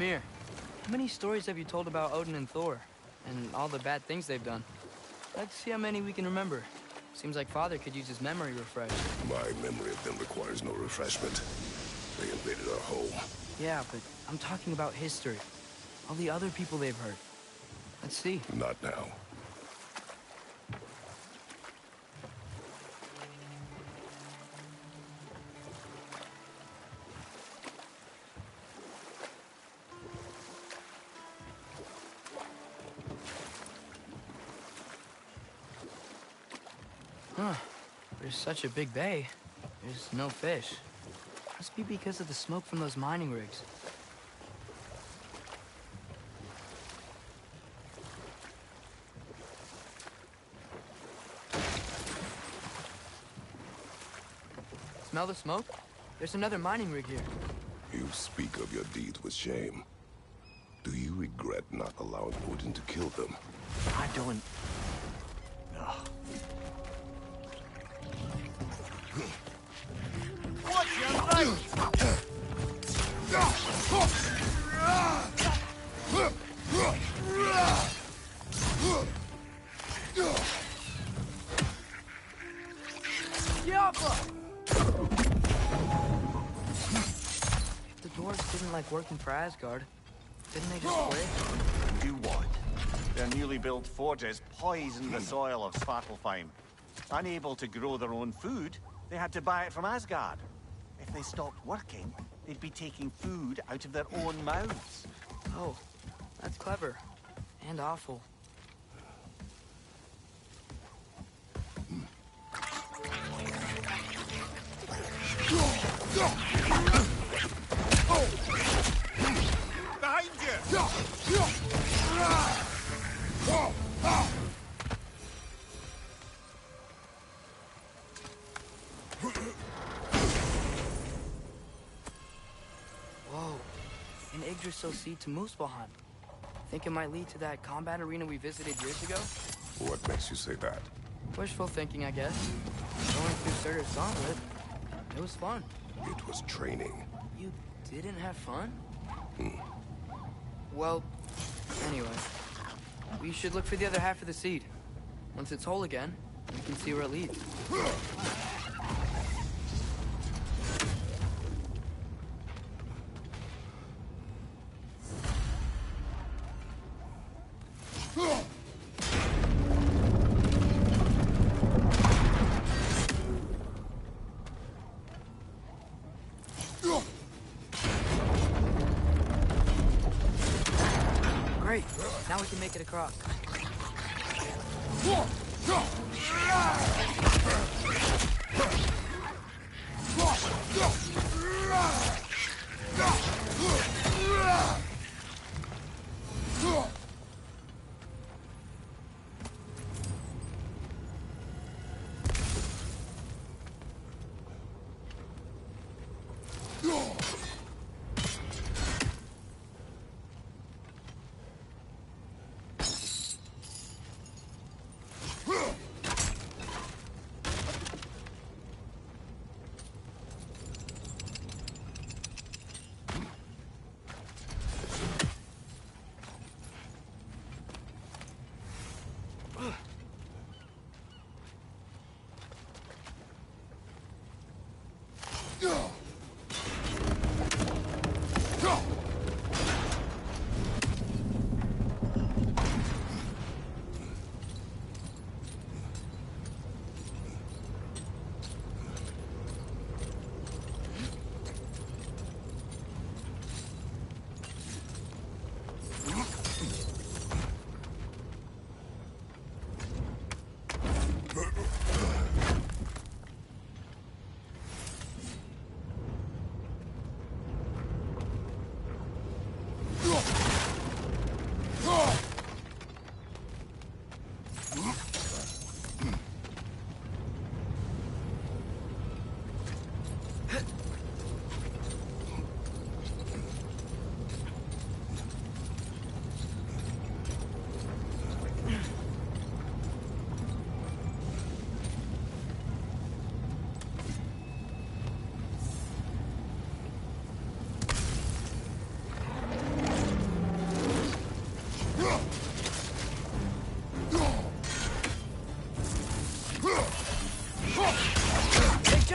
Mimir, how many stories have you told about Odin and Thor? And all the bad things they've done? Let's see how many we can remember. Seems like Father could use his memory refreshed. My memory of them requires no refreshment. They invaded our home. Yeah, but I'm talking about history. All the other people they've hurt. Let's see. Not now. Huh. There's such a big bay. There's no fish. Must be because of the smoke from those mining rigs. Smell the smoke? There's another mining rig here. You speak of your deeds with shame. Do you regret not allowing Odin to kill them? I don't... No. Watch your mouth! If the dwarves didn't like working for Asgard, didn't they just quit? Do what? Their newly built forges poisoned the soil of Svartalfheim. Unable to grow their own food, they had to buy it from Asgard. If they stopped working, they'd be taking food out of their own mouths. Oh, that's clever. And awful. Behind you! Whoa. An Yggdrasil seed to Muspelheim. Think it might lead to that combat arena we visited years ago? What makes you say that? Wishful thinking, I guess. Going through Surtur's gauntlet. It was fun. It was training. You didn't have fun? Well, anyway. We should look for the other half of the seed. Once it's whole again, we can see where it leads. Great. Now we can make it across.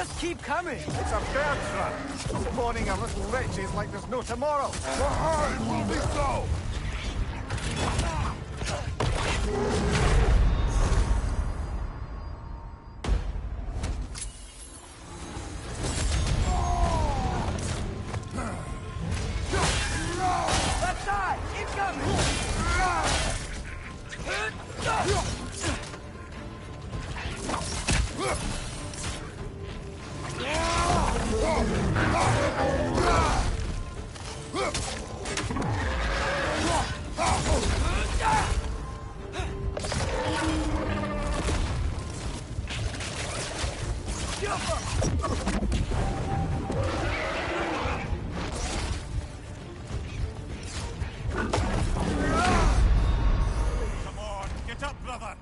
just keep coming! It's a bear trap, spawning our little wretches like there's no tomorrow. It will be so! Left side! Incoming! Come on, get up, brother!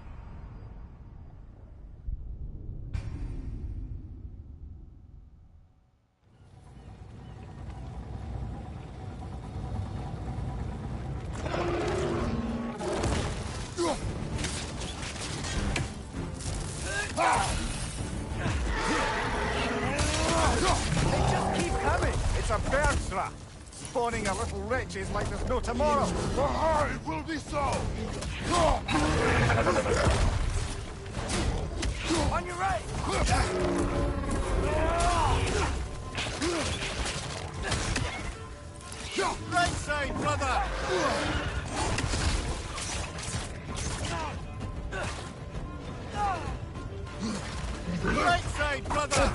They just keep coming! It's a bear trap, spawning our little wretches like there's no tomorrow. It will be so! On your right! Right side, brother! Right side, brother!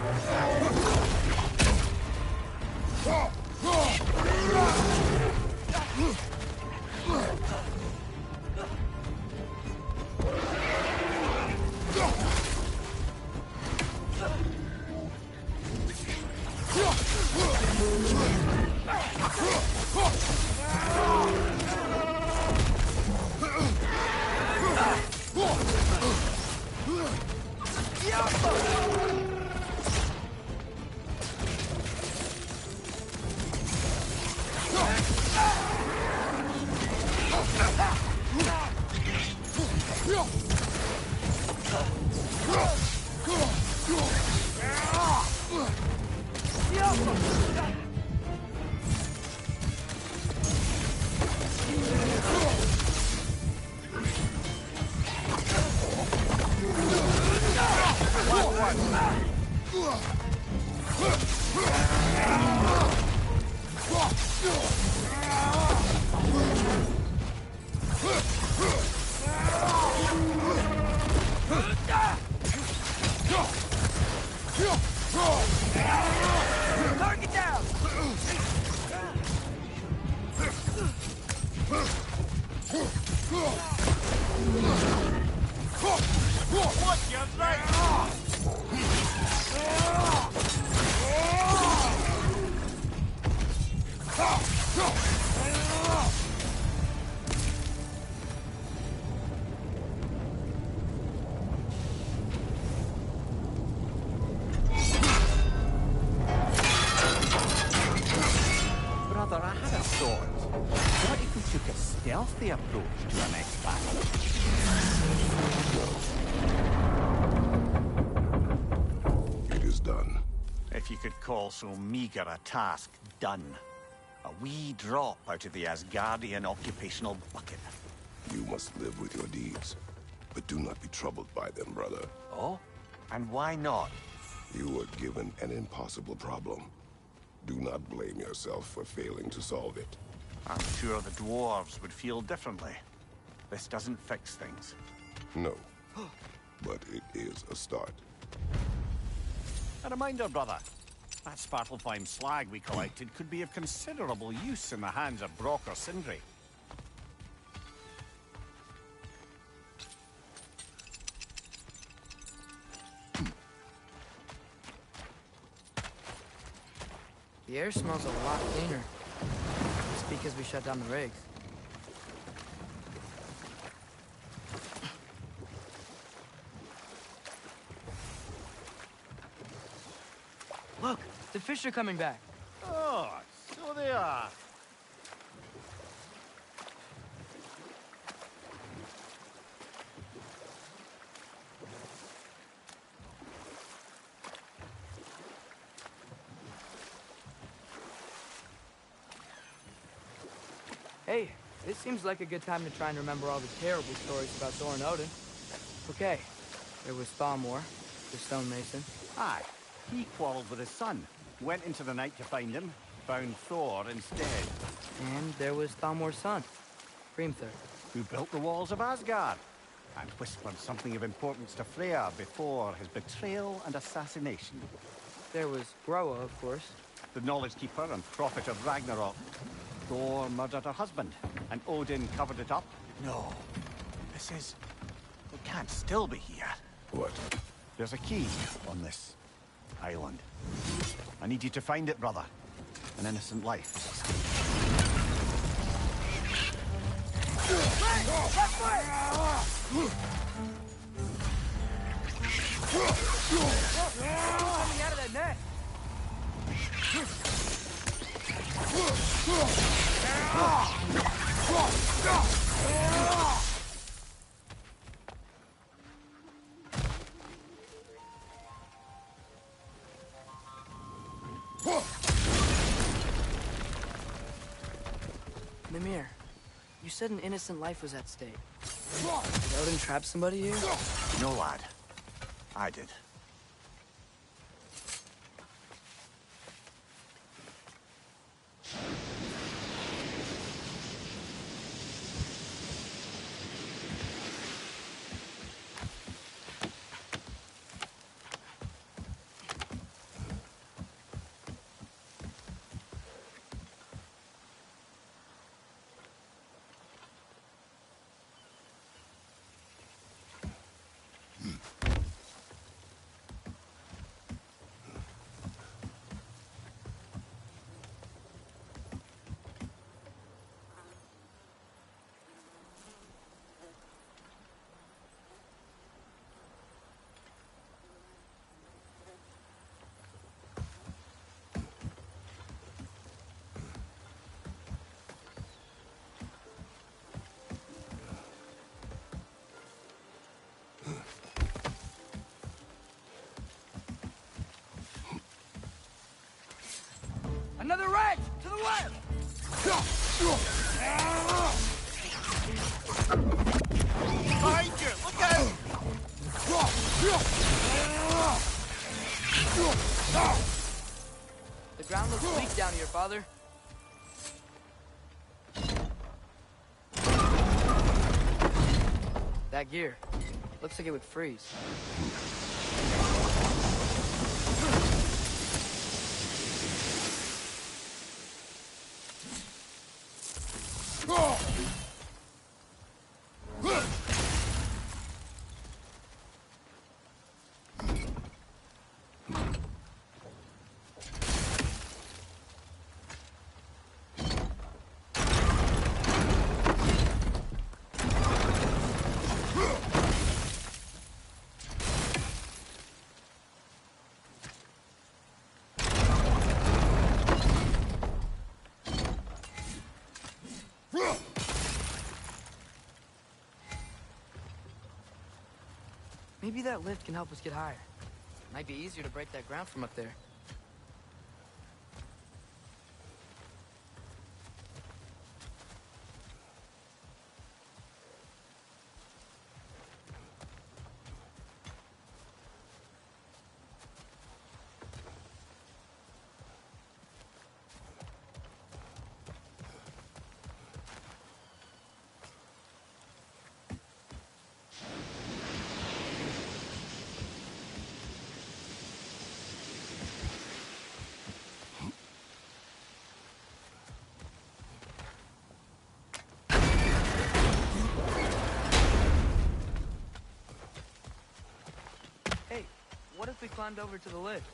Target down! Watch your right! Brother, I had a thought. What if we took a stealthy approach to our next battle? It is done. If you could call so meager a task done. A wee drop out of the Asgardian occupational bucket. You must live with your deeds. But do not be troubled by them, brother. Oh? And why not? You were given an impossible problem. Do not blame yourself for failing to solve it. I'm sure the dwarves would feel differently. This doesn't fix things. No. But it is a start. A reminder, brother. That Svartalfheim slag we collected could be of considerable use in the hands of Brock or Sindri. The air smells a lot cleaner. It's because we shut down the rigs. Look, the fish are coming back. Oh, so they are. Hey, this seems like a good time to try and remember all the terrible stories about Thor and Odin. Okay, there was Thalmor, the stonemason. Aye, he quarreled with his son. Went into the night to find him, found Thor instead. And there was Thalmor's son, Hrimthur. Who built the walls of Asgard, and whispered something of importance to Freya before his betrayal and assassination. There was Groa, of course. The knowledge keeper and prophet of Ragnarok. Thor murdered her husband, and Odin covered it up. No, this is... It can't still be here. What? There's a key on this island. I need you to find it, brother. An innocent life is at stake. Coming out of that net! Mimir, you said an innocent life was at stake. Did Odin trap somebody here? No, lad. I did. Another red! To the left! Behind you! Look out! The ground looks weak down here, Father. That gear. Looks like it would freeze. Maybe that lift can help us get higher. Might be easier to break that ground from up there. Hey, what if we climbed over to the lift?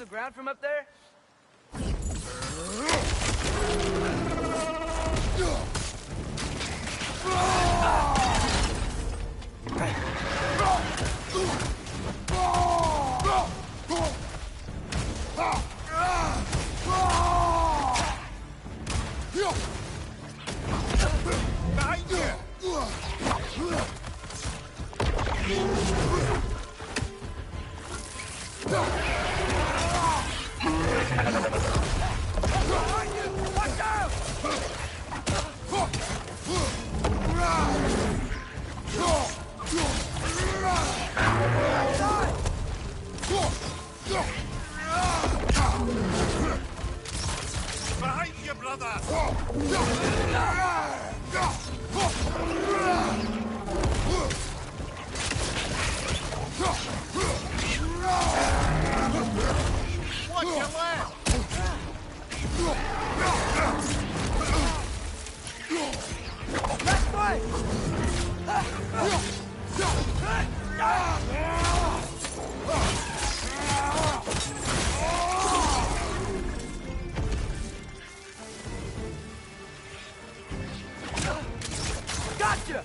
ground from up there? Behind you, brother! Watch your left! Left way! Gotcha!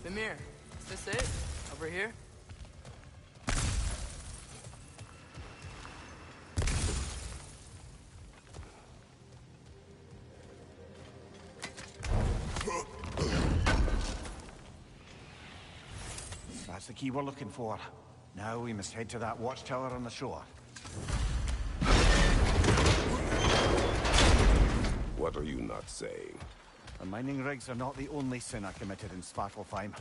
Mimir, is this it? Over here? That's the key we're looking for. Now we must head to that watchtower on the shore. What are you not saying? The mining rigs are not the only sin I committed in Svartalfheim.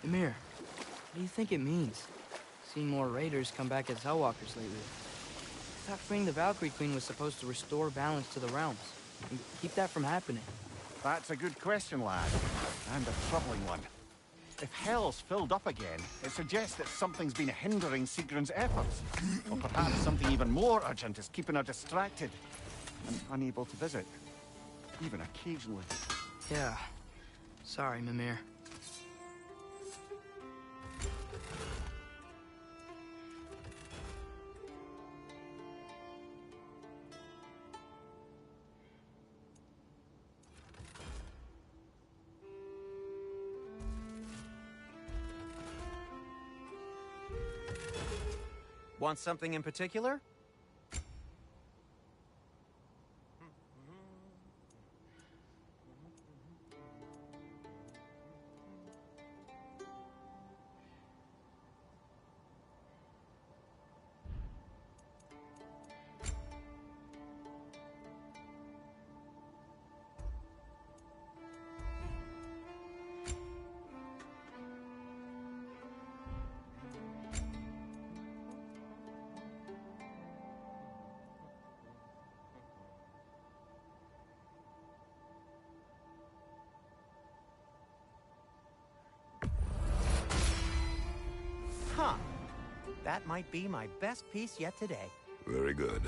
Mimir, what do you think it means? Seen more raiders come back as Hellwalkers lately. I thought freeing the Valkyrie Queen was supposed to restore balance to the realms and keep that from happening. That's a good question, lad. And a troubling one. If Hell's filled up again, it suggests that something's been hindering Sigrun's efforts. Or perhaps something even more urgent is keeping her distracted and unable to visit. Even occasionally. Yeah. Sorry, Mimir. Want something in particular? That might be my best piece yet today. Very good.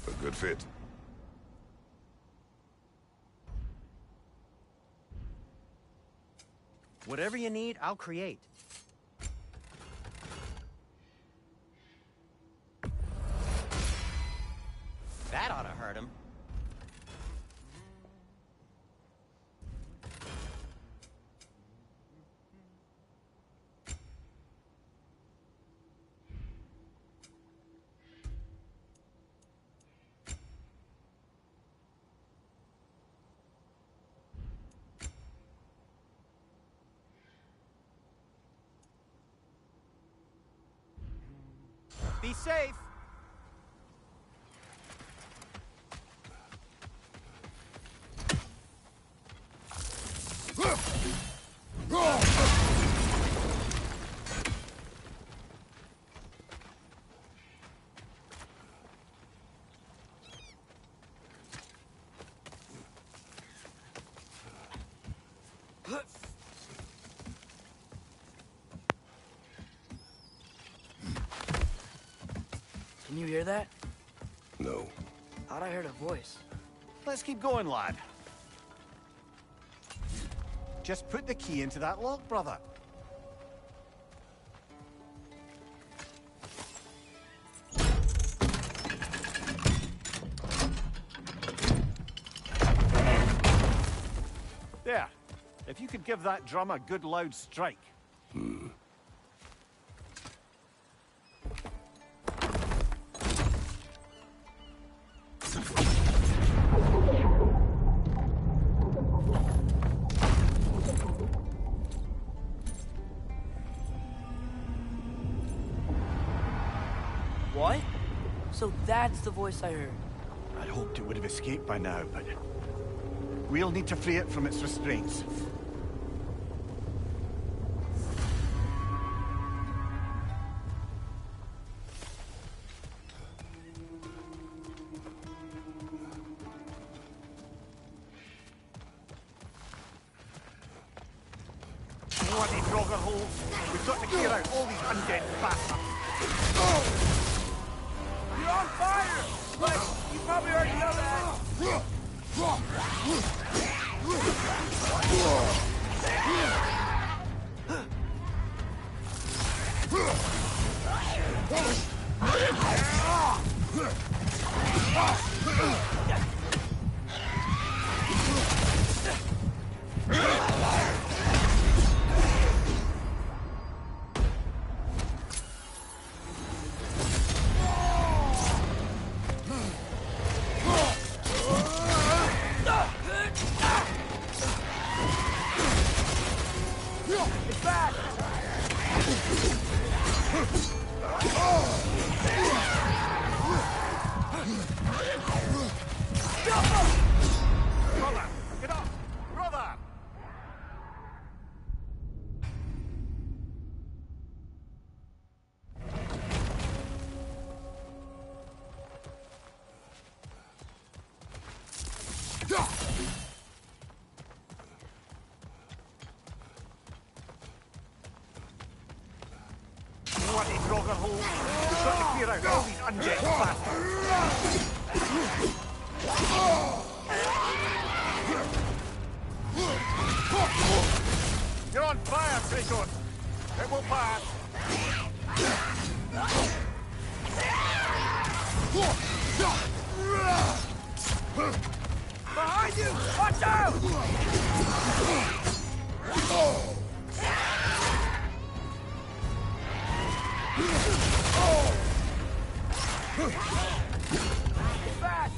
A good fit. Whatever you need, I'll create. That ought to hurt him. Be safe. Can you hear that? No. Thought I heard a voice. Let's keep going, lad. Just put the key into that lock, brother. There. If you could give that drum a good loud strike. What? So that's the voice I heard. I'd hoped it would have escaped by now, but we'll need to free it from its restraints. Bloody Frogger holes! We've got to clear out all these undead bastards! You're on fire! But you probably already know that. Brother! Get up! Brother! Bloody Frogger hole! We've got to clear out all these undead bastards! You're on fire, Kratos! It will pass! Behind you! Watch out! Back!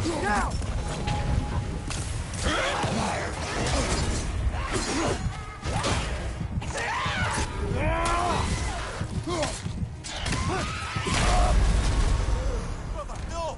Now! Brother, no!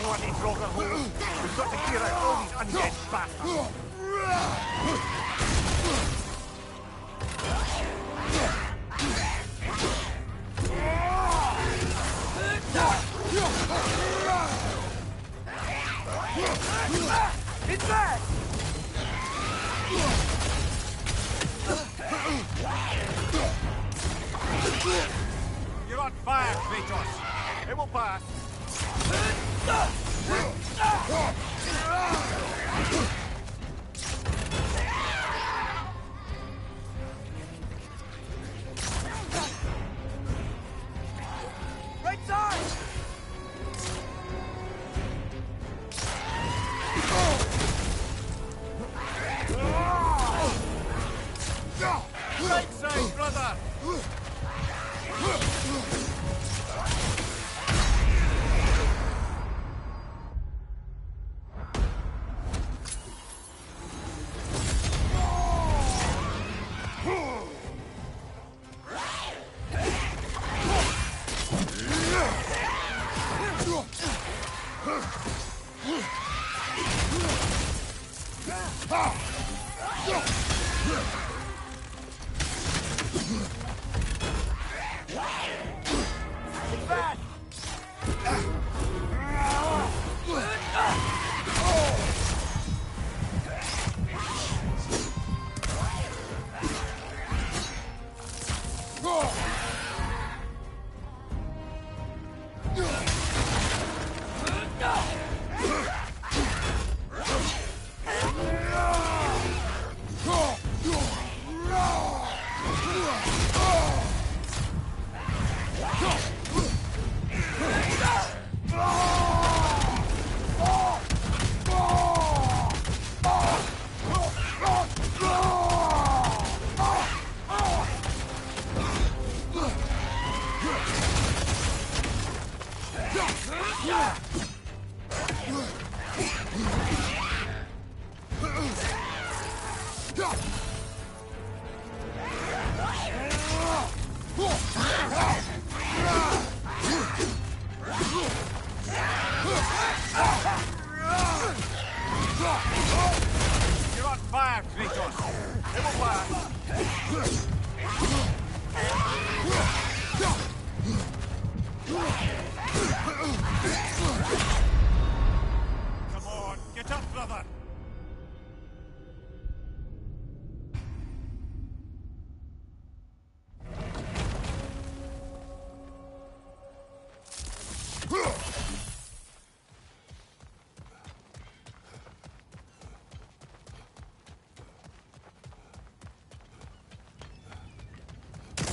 Bloody Draugr hole! We've got to clear out all these undead bastards! It's back! You're on fire, Kratos! It will pass! Right side! Right side, brother! You're on fire, Kratos! It will pass! Come on, get up, brother!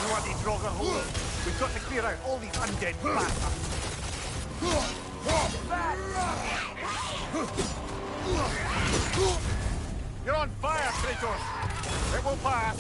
Bloody Draugr hole! We've got to clear out all these undead bastards! You're on fire, Kratos! It will pass!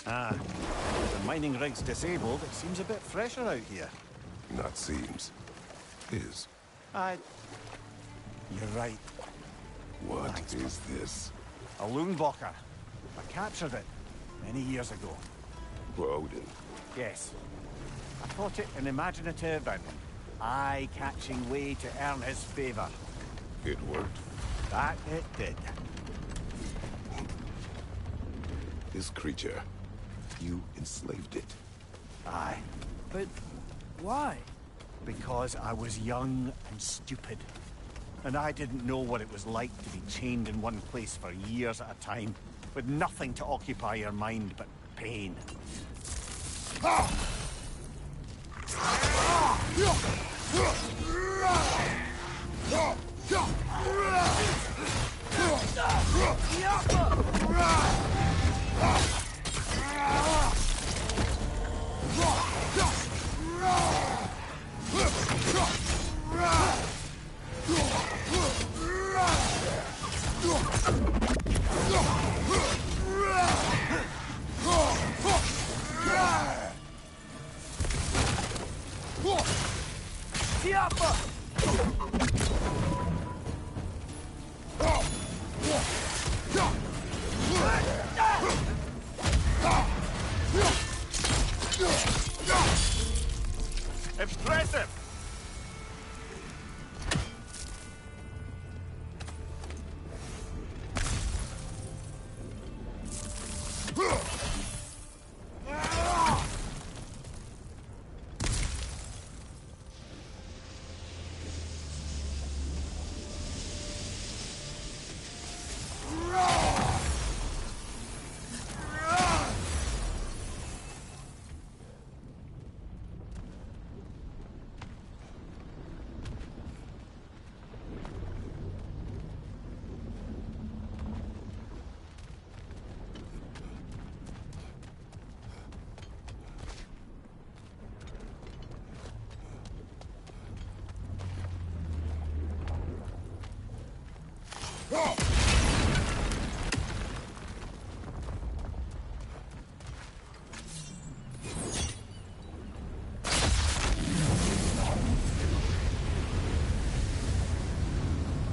Ah, if the mining rig's disabled, it seems a bit fresher out here. Not seems. Is. You're right. What is this? A Loonbocker. I captured it many years ago. For Odin. Yes. I thought it an imaginative and eye-catching way to earn his favor. It worked. That it did. This creature. You enslaved it. Aye. But why? Because I was young and stupid. And I didn't know what it was like to be chained in one place for years at a time, with nothing to occupy your mind but pain. Impressive!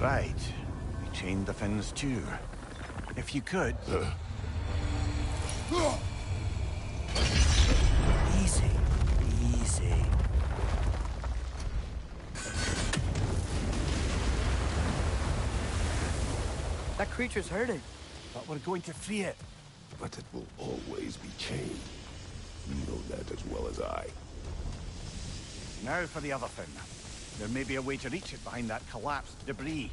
Right. We chained the fins too. If you could... Easy. Easy. That creature's hurting. But we're going to free it. But it will always be chained. You know that as well as I. Now for the other fin. There may be a way to reach it behind that collapsed debris.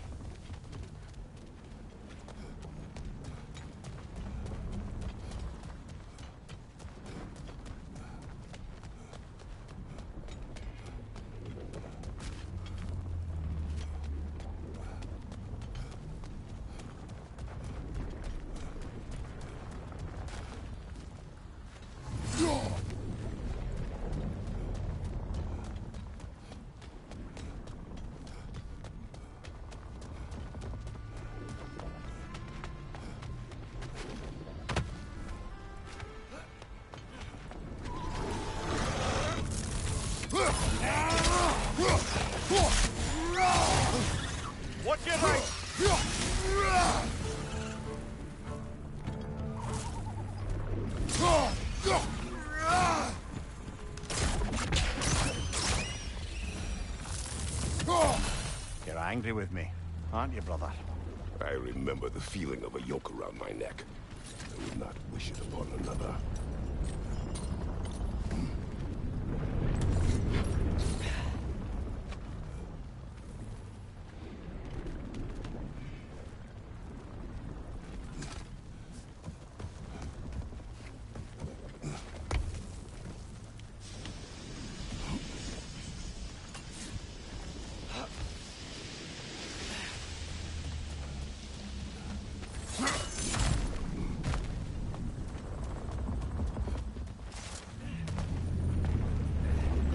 Watch your right! You're angry with me, aren't you, brother? I remember the feeling of a yoke around my neck. I would not wish it upon another.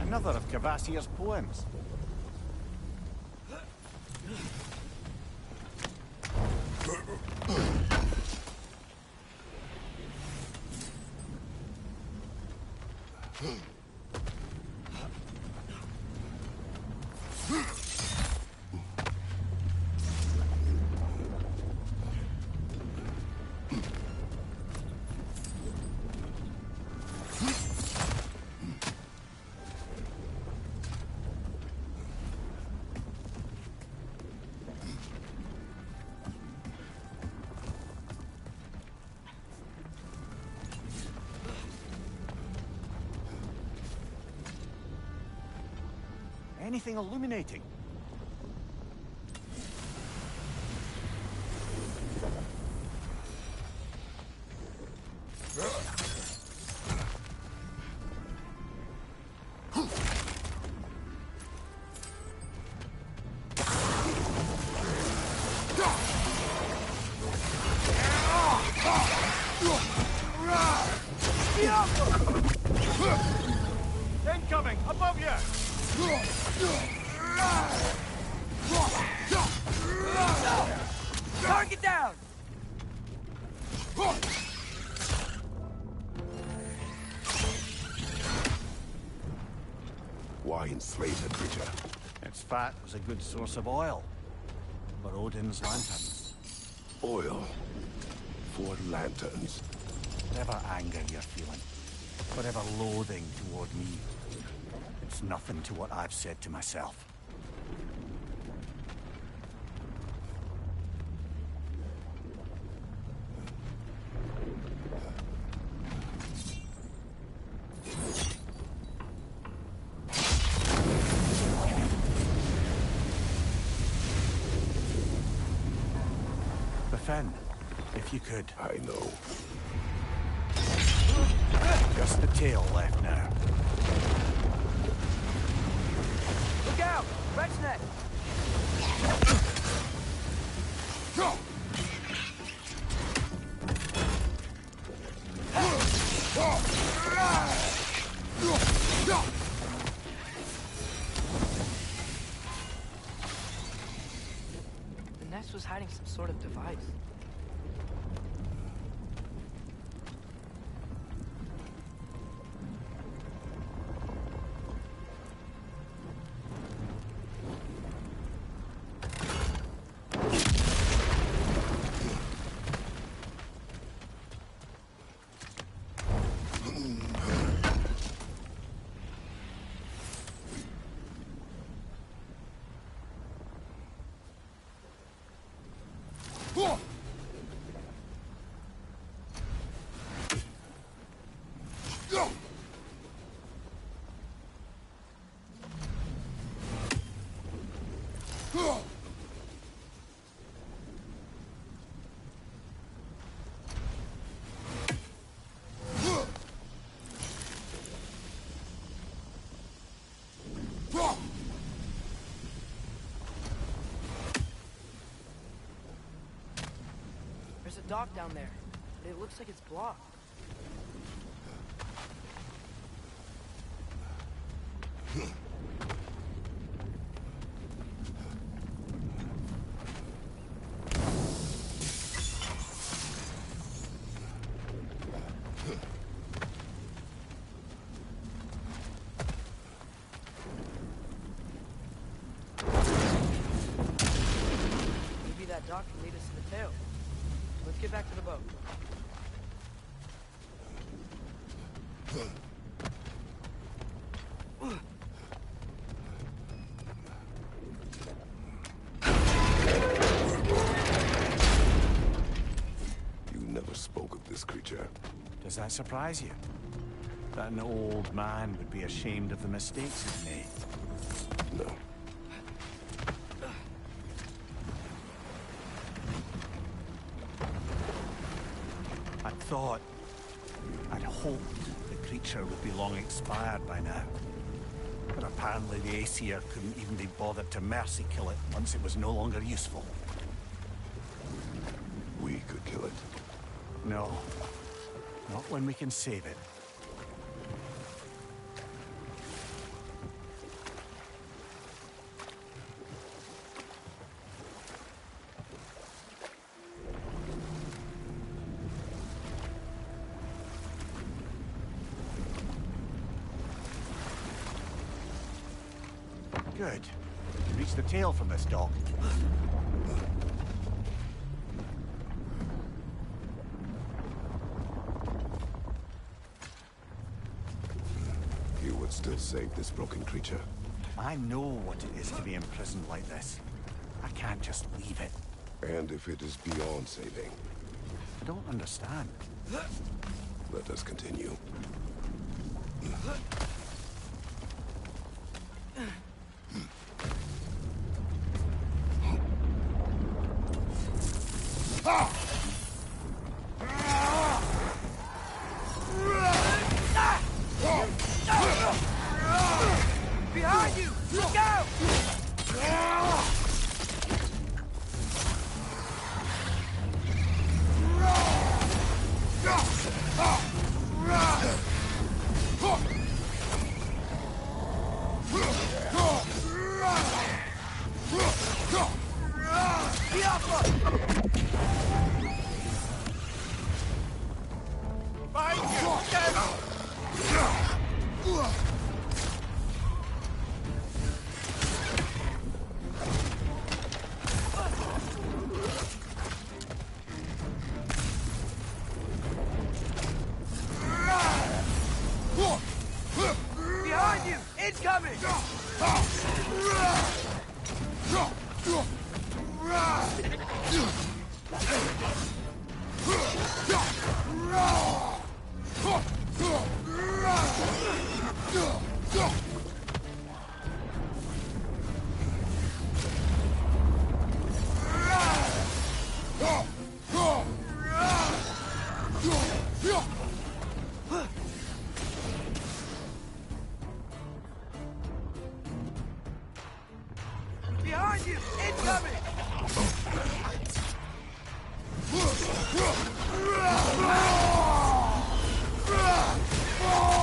Another of Kvasir's poems. Anything illuminating? Incoming! Above you! Target down! Why enslave the creature? Its fat was a good source of oil for Odin's lanterns. Oil. For lanterns. Whatever anger you're feeling, whatever loathing toward me, it's nothing to what I've said to myself. Defend, if you could. I know. Just the tail left now. Look out! Wretch neck! The nest was hiding some sort of device. There's a dock down there, but it looks like it's blocked. Maybe that dock can lead us to the tail. Let's get back to the boat. You never spoke of this creature. Does that surprise you? That an old man would be ashamed of the mistakes he's made? No. I'd hoped the creature would be long expired by now. But apparently the Aesir couldn't even be bothered to mercy kill it once it was no longer useful. We could kill it. No. Not when we can save it. Good. Reach the tail from this dog. You would still save this broken creature. I know what it is to be imprisoned like this. I can't just leave it. And if it is beyond saving, I don't understand. let us continue. Behind you! Look out! Behind you! Down! Behind you! Incoming! Behind you! Incoming!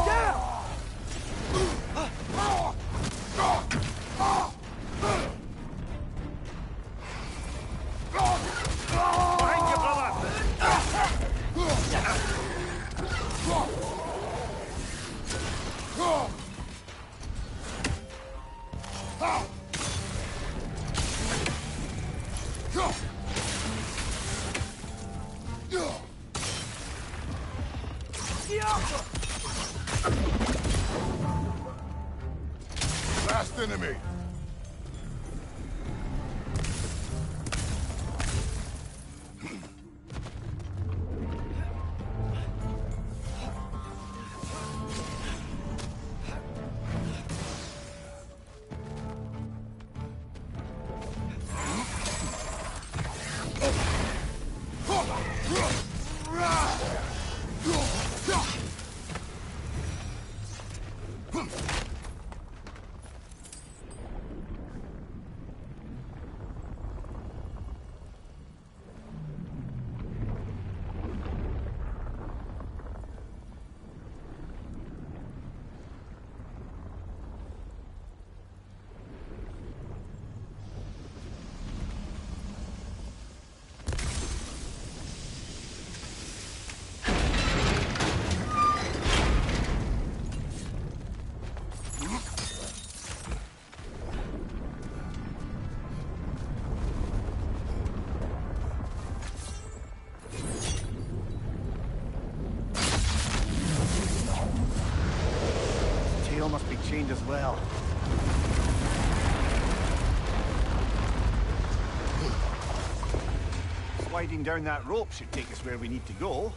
Down! Behind you, brother! Last enemy! Tail must be chained as well. Sliding down that rope should take us where we need to go.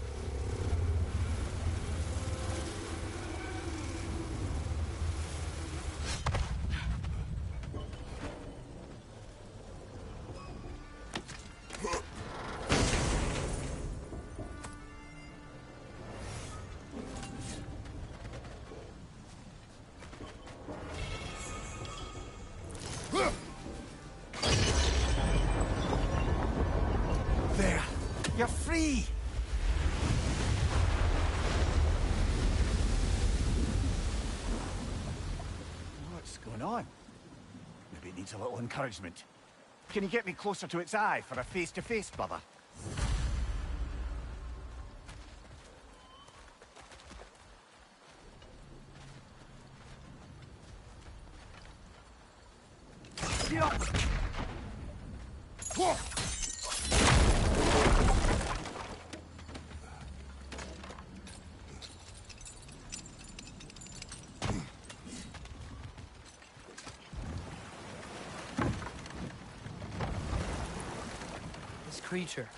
There! You're free! What's going on? Maybe it needs a little encouragement. Can you get me closer to its eye for a face-to-face, brother? This creature,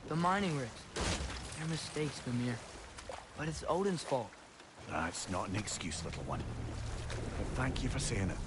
the mining rigs, they're mistakes, Mimir. But it's Odin's fault. That's not an excuse, little one. But thank you for saying it.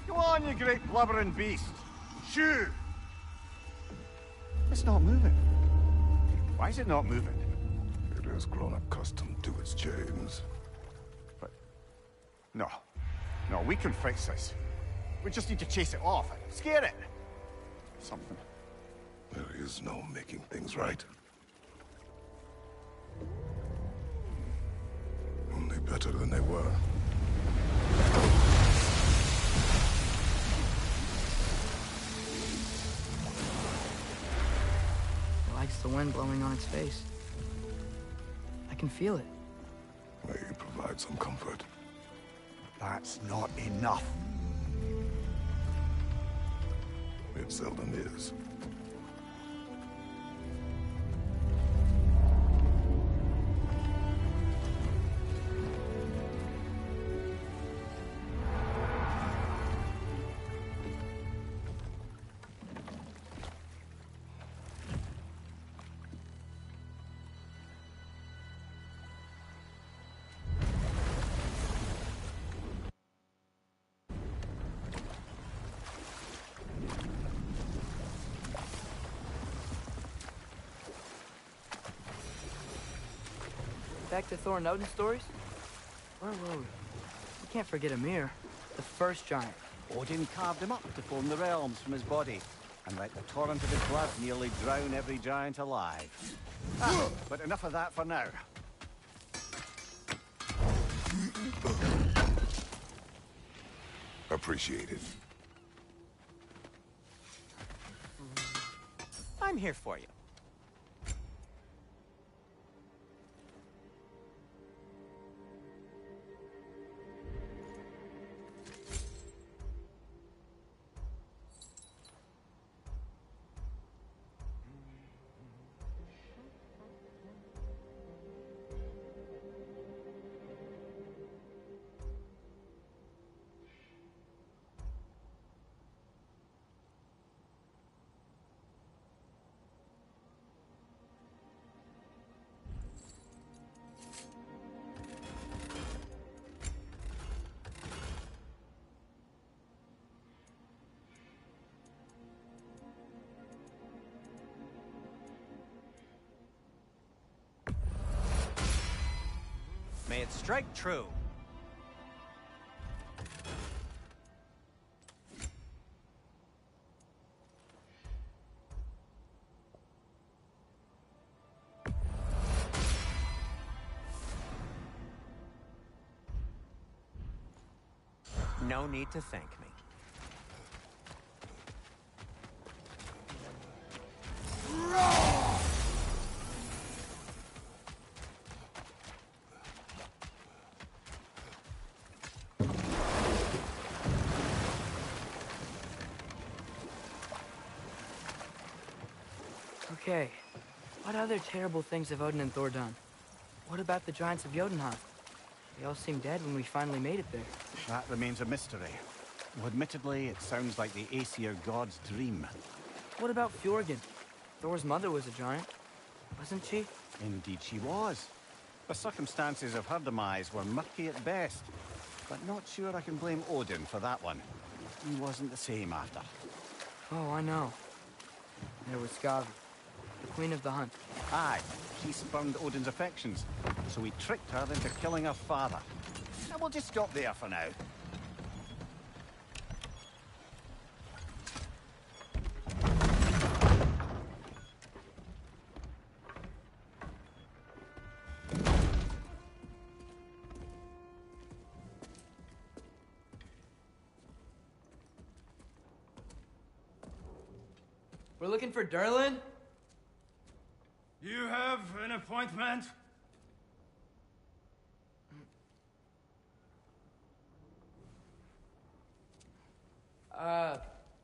Go on, you great blubbering beast. Shoo! It's not moving. Why is it not moving? It has grown accustomed to its chains. But... No. No, we can fix this. We just need to chase it off. Scare it. Something. There is no making things right. Only better than they were. It likes the wind blowing on its face. I can feel it. May provide some comfort. That's not enough. It seldom is. Back to Thor and Odin stories? Where were we? We can't forget Ymir, the first giant. Odin carved him up to form the realms from his body, and let the torrent of his blood nearly drown every giant alive. But enough of that for now. Appreciated. I'm here for you. May it strike true. No need to thank me. Okay, what other terrible things have Odin and Thor done? What about the giants of Jotunheim? They all seemed dead when we finally made it there. That remains a mystery. Well, admittedly, it sounds like the Aesir god's dream. What about Fjorgen? Thor's mother was a giant, wasn't she? Indeed she was. The circumstances of her demise were murky at best, but not sure I can blame Odin for that one. He wasn't the same after. Oh, I know. There was Skavi, the queen of the hunt. Aye, she spurned Odin's affections, so he tricked her into killing her father. Now we'll just stop there for now. We're looking for Durlin? You have an appointment?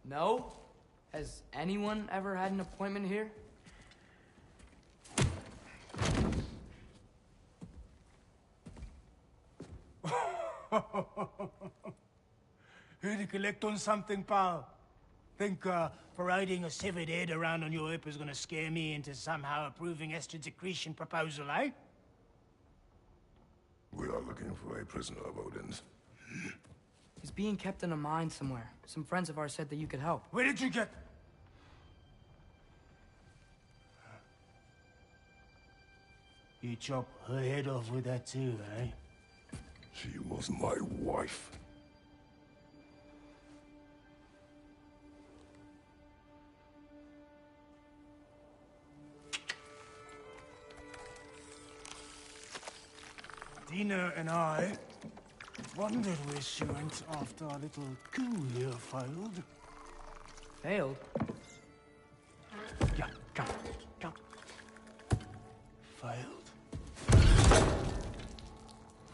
No? Has anyone ever had an appointment here? Here to collect on something, pal? Think, parading a severed head around on your hip is gonna scare me into somehow approving Estrid's accretion proposal, eh? We are looking for a prisoner of Odin's. He's being kept in a mine somewhere. Some friends of ours said that you could help. Where did you get... You chop her head off with that too, eh? She was my wife. Dina and I wondered where she went after our little coup here failed. Failed? Yeah, come, come. Failed.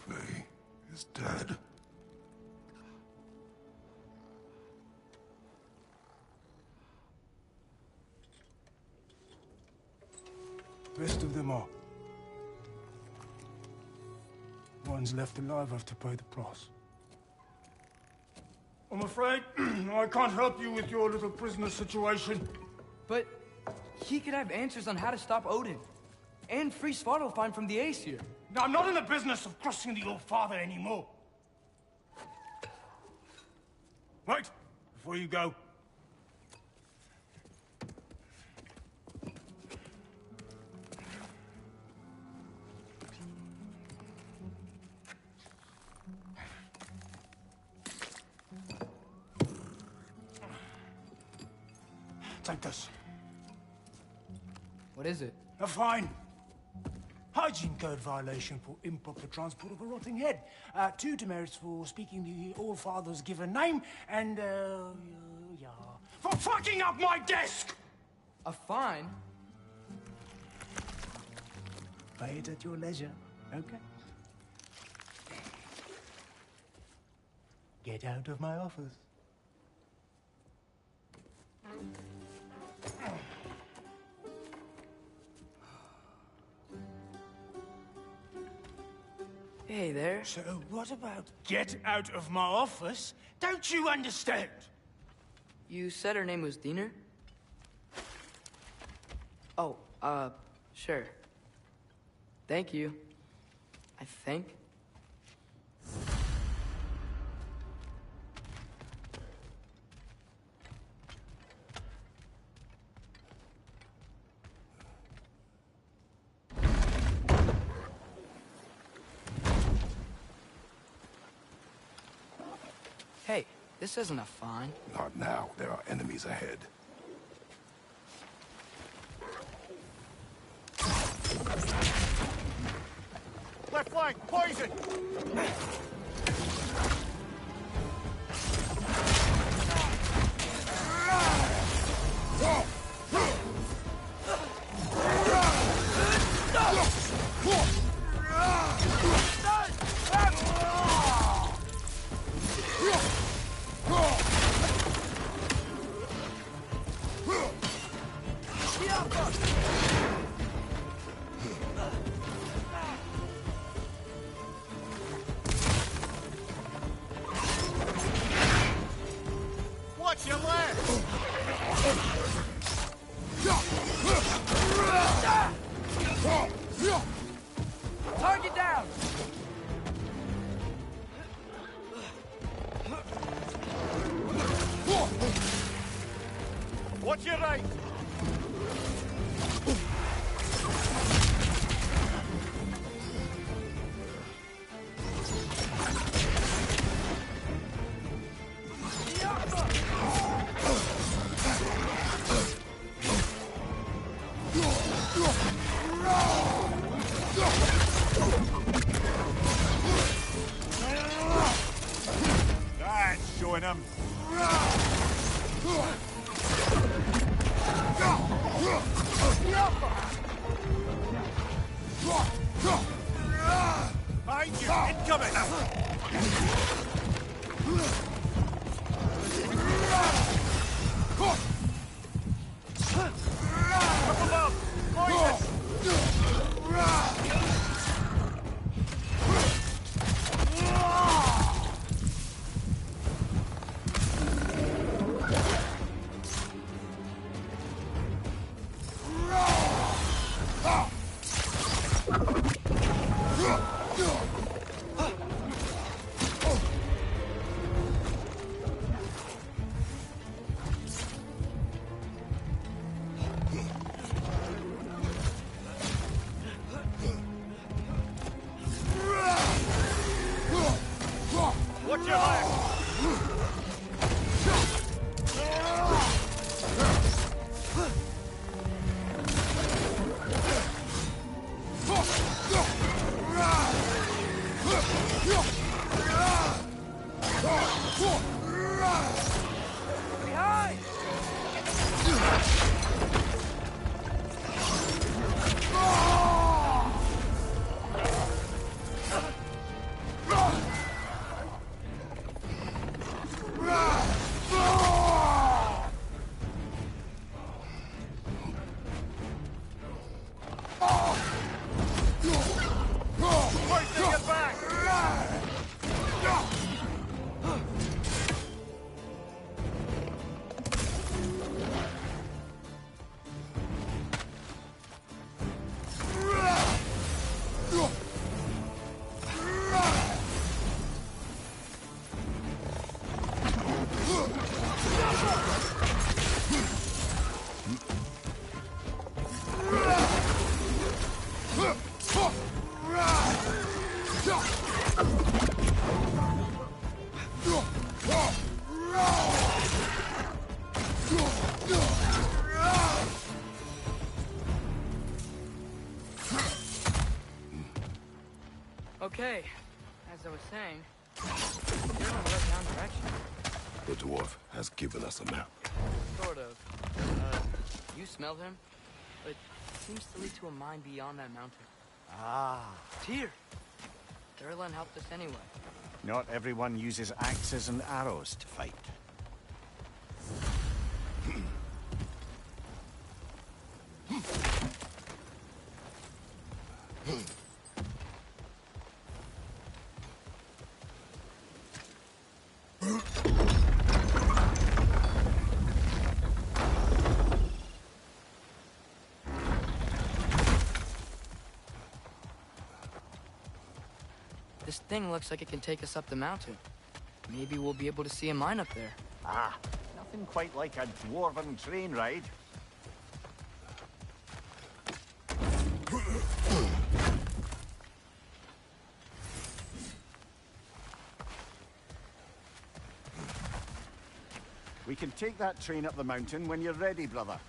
Faye is dead. Rest of them are. Ones left alive have to pay the price. I'm afraid I can't help you with your little prisoner situation. But he could have answers on how to stop Odin. And free Svartalfheim from the Aesir. Now, I'm not in the business of crossing the old father anymore. Right, before you go. Take this. What is it? A fine. Hygiene code violation for improper transport of a rotting head. 2 demerits for speaking the All-Father's given name, and, yeah. For fucking up my desk! A fine? Pay it at your leisure, okay? Get out of my office. Hey there. So what about get out of my office? Don't you understand? You said her name was Diener? Oh, sure. Thank you. I think. Hey, this isn't a fine. Not now. There are enemies ahead. Left flank, poison! Watch your left! Watch your right! That's showing him. Behind you! Incoming! Up above! Poison! Watch your back! Behind! Poison your back! Okay, as I was saying, you're on the right down direction. The dwarf has given us a map. Sort of. You smelled him? But it seems to lead to a mine beyond that mountain. Ah. Tyr! Durlan helped us anyway. Not everyone uses axes and arrows to fight. This thing looks like it can take us up the mountain. Maybe we'll be able to see a mine up there. Ah, nothing quite like a dwarven train ride. We can take that train up the mountain when you're ready, brother.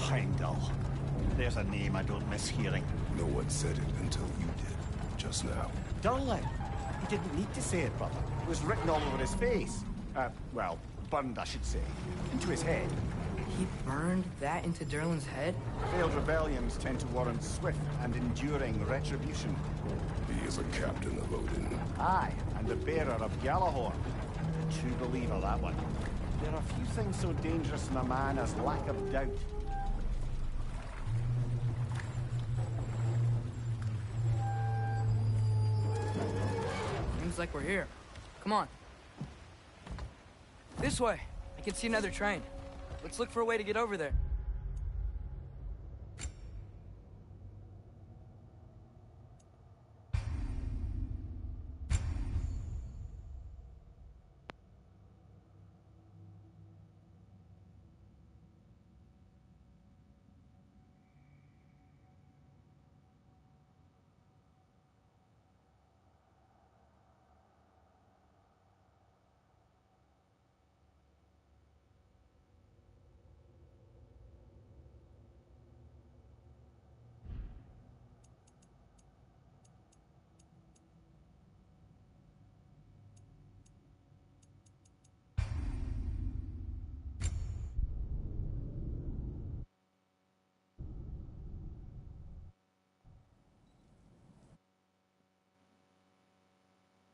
Heimdall. There's a name I don't miss hearing. No one said it until you did, just now. Durlan. He didn't need to say it, brother. It was written all over his face. Well, burned, I should say. Into his head. He burned that into Derlin's head? Failed rebellions tend to warrant swift and enduring retribution. He is a captain of Odin. Aye, and the bearer of Gjallarhorn. A true believer, that one. There are few things so dangerous in a man as lack of doubt. Seems like we're here. Come on. This way. I can see another train. Let's look for a way to get over there.